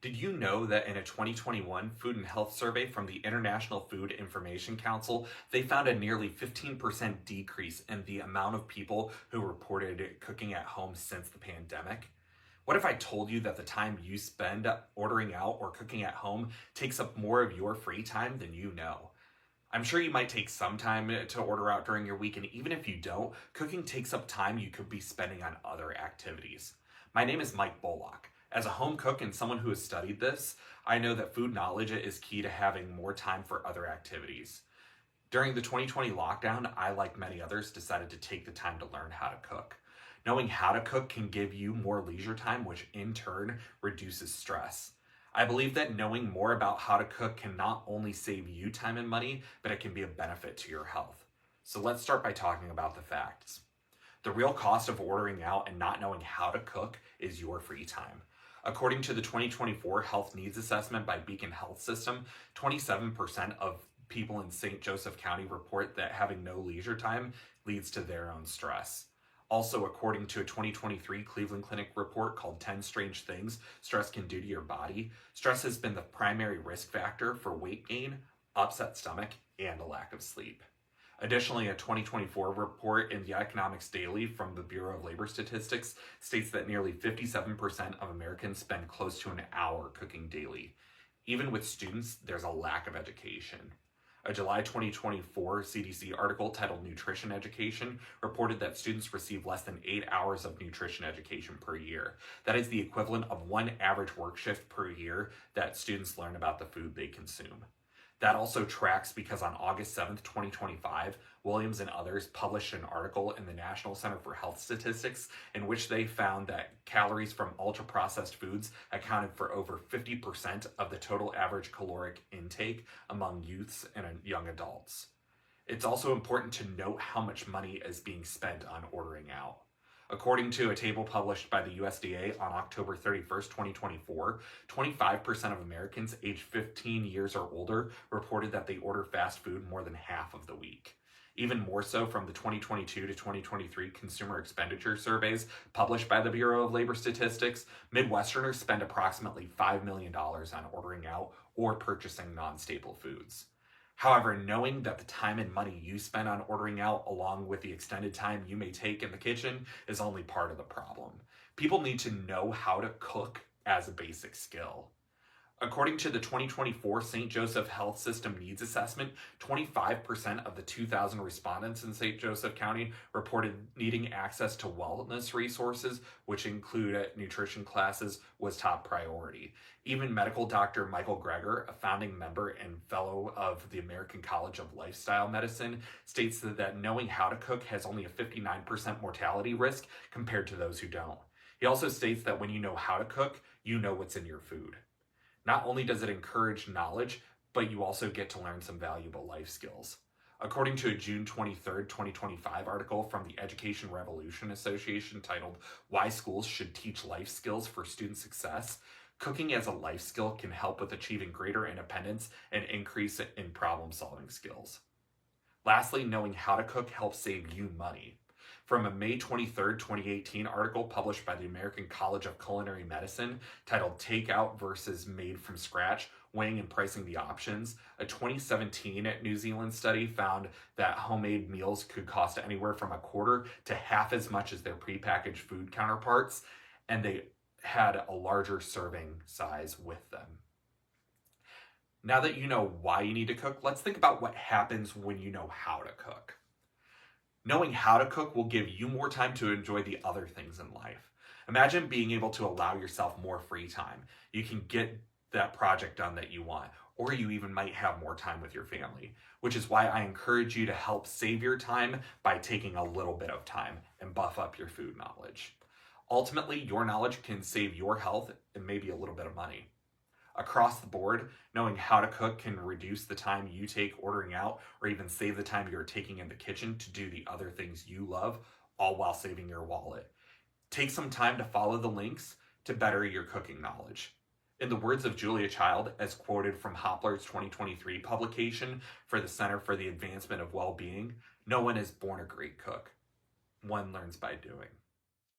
Did you know that in a 2021 Food and Health survey from the International Food Information Council, they found a nearly 15% decrease in the amount of people who reported cooking at home since the pandemic? What if I told you that the time you spend ordering out or cooking at home takes up more of your free time than you know? I'm sure you might take some time to order out during your week, and even if you don't, cooking takes up time you could be spending on other activities. My name is Mike Bullock. As a home cook and someone who has studied this, I know that food knowledge is key to having more time for other activities. During the 2020 lockdown, I, like many others, decided to take the time to learn how to cook. Knowing how to cook can give you more leisure time, which in turn reduces stress. I believe that knowing more about how to cook can not only save you time and money, but it can be a benefit to your health. So let's start by talking about the facts. The real cost of ordering out and not knowing how to cook is your free time. According to the 2024 Health Needs Assessment by Beacon Health System, 27% of people in St. Joseph County report that having no leisure time leads to their own stress. Also, according to a 2023 Cleveland Clinic report called 10 Strange Things Stress Can Do to Your Body, stress has been the primary risk factor for weight gain, upset stomach, and a lack of sleep. Additionally, a 2024 report in the Economics Daily from the Bureau of Labor Statistics states that nearly 57% of Americans spend close to an hour cooking daily. Even with students, there's a lack of education. A July 2024 CDC article titled Nutrition Education reported that students receive less than 8 hours of nutrition education per year. That is the equivalent of one average work shift per year that students learn about the food they consume. That also tracks because on August 7th, 2025, Williams and others published an article in the National Center for Health Statistics in which they found that calories from ultra-processed foods accounted for over 50% of the total average caloric intake among youths and young adults. It's also important to note how much money is being spent on ordering out. According to a table published by the USDA on October 31st, 2024, 25% of Americans aged 15 years or older reported that they order fast food more than half of the week. Even more so from the 2022 to 2023 consumer expenditure surveys published by the Bureau of Labor Statistics, Midwesterners spend approximately $5 million on ordering out or purchasing non-staple foods. However, knowing that the time and money you spend on ordering out, along with the extended time you may take in the kitchen, is only part of the problem. People need to know how to cook as a basic skill. According to the 2024 St. Joseph Health System Needs Assessment, 25% of the 2,000 respondents in St. Joseph County reported needing access to wellness resources, which include nutrition classes, was top priority. Even medical doctor Michael Greger, a founding member and fellow of the American College of Lifestyle Medicine, states that knowing how to cook has only a 59% mortality risk compared to those who don't. He also states that when you know how to cook, you know what's in your food. Not only does it encourage knowledge, but you also get to learn some valuable life skills. According to a June 23rd, 2025 article from the Education Revolution Association titled Why Schools Should Teach Life Skills for Student Success, cooking as a life skill can help with achieving greater independence and increase in problem-solving skills. Lastly, knowing how to cook helps save you money. From a May 23rd, 2018 article published by the American College of Culinary Medicine titled Takeout versus Made from Scratch, Weighing and Pricing the Options, a 2017 New Zealand study found that homemade meals could cost anywhere from a quarter to half as much as their prepackaged food counterparts, and they had a larger serving size with them. Now that you know why you need to cook, let's think about what happens when you know how to cook. Knowing how to cook will give you more time to enjoy the other things in life. Imagine being able to allow yourself more free time. You can get that project done that you want, or you even might have more time with your family, which is why I encourage you to help save your time by taking a little bit of time and buff up your food knowledge. Ultimately, your knowledge can save your health and maybe a little bit of money. Across the board, knowing how to cook can reduce the time you take ordering out or even save the time you're taking in the kitchen to do the other things you love, all while saving your wallet. Take some time to follow the links to better your cooking knowledge. In the words of Julia Child, as quoted from Hopler's 2023 publication for the Center for the Advancement of Well-Being, no one is born a great cook. One learns by doing.